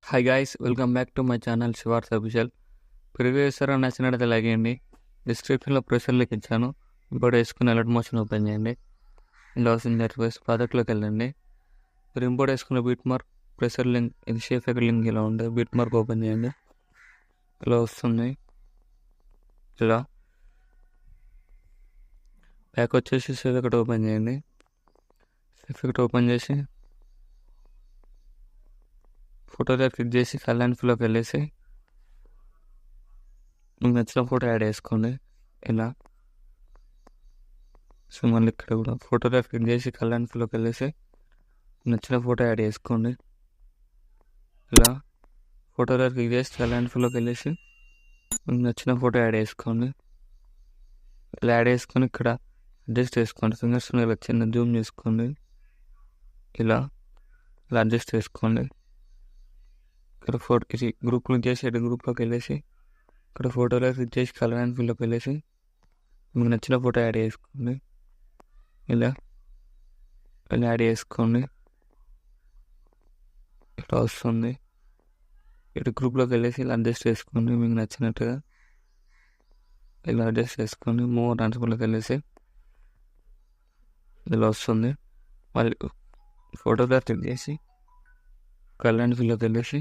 Hi guys, welcome back to my channel శివార్స్ official. Previous సార్ నచ్చినట్లయితే లైక్ చేయండి. డిస్క్రిప్షన్లో ప్రెషర్ లింక్ ఇచ్చాను. ఇప్పుడు వేసుకుని అలర్ట్ మోషన్ ఓపెన్ చేయండి. లాస్ ఇంటర్ఫేస్ ప్రాజెక్ట్లోకి వెళ్ళండి. మీరు ఇంపోర్ట్ వేసుకున్న బీట్ మార్క్ ప్రెషర్ లింక్, ఇది షేప్ ఎక్కడ లింక్ ఇలా ఉంటుంది. బీట్ మార్క్ ఓపెన్ చేయండి. ఇలా వస్తుంది. ఇలా బ్యాక్ వచ్చేసి షేప్ ఎక్కడ ఓపెన్ చేయండి. షేప్ ఎక్కడ ఓపెన్ చేసి ఫోటోలో క్లిక్ చేసి కలర్ ఫిల్లోకి వెళ్ళేసి మీకు నచ్చిన ఫోటో యాడ్ చేసుకోండి. ఇలా సో మళ్ళీ ఇక్కడ కూడా ఫోటోలో క్లిక్ చేసి కలర్ ఫిల్లోకి వెళ్ళేసి నచ్చిన ఫోటో యాడ్ చేసుకోండి. ఇలా ఫోటోలో క్లిక్ చేసి కలర్ ఫిల్లోకి వెళ్ళేసి మీకు నచ్చిన ఫోటో యాడ్ చేసుకోండి. ఇలా యాడ్ చేసుకొని ఇక్కడ అడ్జస్ట్ చేసుకోండి. ఫింగర్స్ ఇలా చిన్న జూమ్ చేసుకోండి. ఇలా అడ్జస్ట్ చేసుకోండి. ఇక్కడ ఫోటో ఇది గ్రూప్ క్లిక్ చేసి గ్రూప్లోకి వెళ్ళేసి ఇక్కడ ఫోటోలో క్లిక్ చేసి కలర్ అండ్ ఫిల్లోకి వెళ్ళేసి మీకు నచ్చిన ఫోటో యాడ్ చేసుకోండి. ఇలా యాడ్ చేసుకోండి. ఇట్లా వస్తుంది. ఇటు గ్రూప్లోకి వెళ్ళేసి ఇలా అడ్జస్ట్ చేసుకోండి. మీకు నచ్చినట్టుగా ఇలా అడ్జస్ట్ చేసుకోండి. మూవ్ ట్రాన్స్ఫర్లోకి వెళ్ళేసి ఇలా వస్తుంది. మళ్ళీ ఫోటోలో క్లిక్ చేసి కలర్ అండ్ ఫిల్లోకి వెళ్ళేసి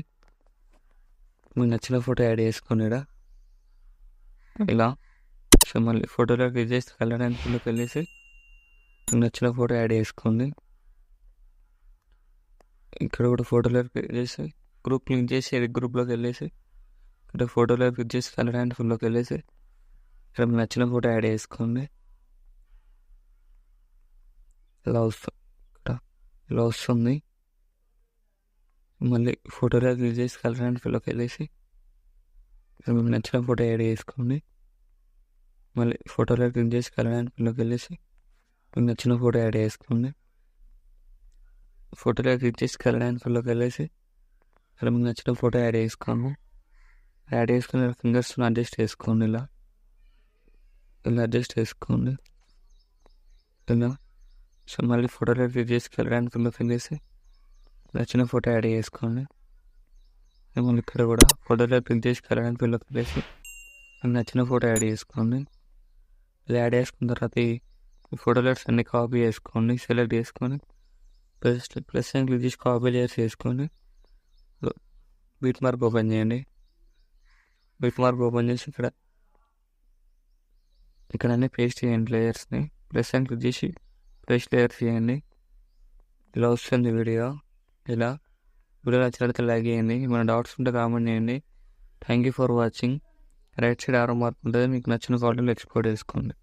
మీకు నచ్చిన ఫోటో యాడ్ చేసుకోండి. ఇలా సో మళ్ళీ ఫోటోలో క్లిక్ చేసి కలర్ అండ్ ఫిల్లోకి వెళ్ళేసి మీకు నచ్చిన ఫోటో యాడ్ చేసుకోండి. ఇక్కడ కూడా ఫోటోలో క్లిక్ చేసి గ్రూప్ క్లిక్ చేసి గ్రూప్లోకి వెళ్ళేసి ఇక్కడ ఫోటోలో క్లిక్ చేసి కలర్ అండ్ ఫిల్లోకి వెళ్ళేసి ఇక్కడ మీకు నచ్చిన ఫోటో యాడ్ చేసుకోండి. ఇలా వస్తుంది. ఇక్కడ ఇలా వస్తుంది. మళ్ళీ ఫోటోలో క్లిక్ చేసి కలర్ అండ్ ఫిల్లోకి వెళ్ళేసి ఇక్కడ మీకు నచ్చిన ఫోటో యాడ్ చేసుకోండి. మళ్ళీ ఫోటోలో క్లిక్ చేసి కలర్ అండ్ ఫిల్లోకి వెళ్ళేసి మీకు నచ్చిన ఫోటో యాడ్ చేసుకోండి. ఫోటోలో క్లిక్ చేసి కలర్ అండ్ ఫిల్లోకి వెళ్ళేసి ఇక్కడ మీకు నచ్చిన ఫోటో యాడ్ చేసుకోండి. యాడ్ చేసుకుని ఫింగర్స్ అడ్జస్ట్ చేసుకోండి. ఇలా అడ్జస్ట్ చేసుకోండి. ఇలా సో మళ్ళీ ఫోటోలో క్లిక్ చేసి కలర్ అండ్ ఫిల్లోకి వెళ్ళేసి నచ్చిన ఫోటో యాడ్ చేసుకోండి. మళ్ళీ ఇక్కడ కూడా ఫోటోలో క్లిక్ చేసి కలర్ అండ్ ఫిల్లోకి వెళ్ళేసి నచ్చిన ఫోటో యాడ్ చేసుకోండి. ఇలా యాడ్ చేసుకున్న తర్వాత ఈ ఫోటోలెట్స్ అన్ని కాపీ చేసుకోండి. సెలెక్ట్ చేసుకొని ప్లస్ అని క్లిక్ చేసి కాపీ లేయర్స్ చేసుకోండి. బీట్ మార్క్ ఓపెన్ చేయండి. బీట్ మార్క్ ఓపెన్ చేసి ఇక్కడ అన్నీ పేస్ట్ చేయండి. లేయర్స్ని ప్లస్ అని క్లిక్ చేసి పేస్ట్ లేయర్స్ చేయండి. ఇలా వస్తుంది వీడియో. ఇలా వీడియో నచ్చినట్లయితే లైక్ చేయండి. ఏమైనా డౌట్స్ ఉంటే కామెంట్ చేయండి. Thank you for watching. Right side ఆరో మార్క్ ఉంటుంది. మీకు నచ్చిన క్వాలిటీలో ఎక్స్పోర్ట్ చేసుకోండి.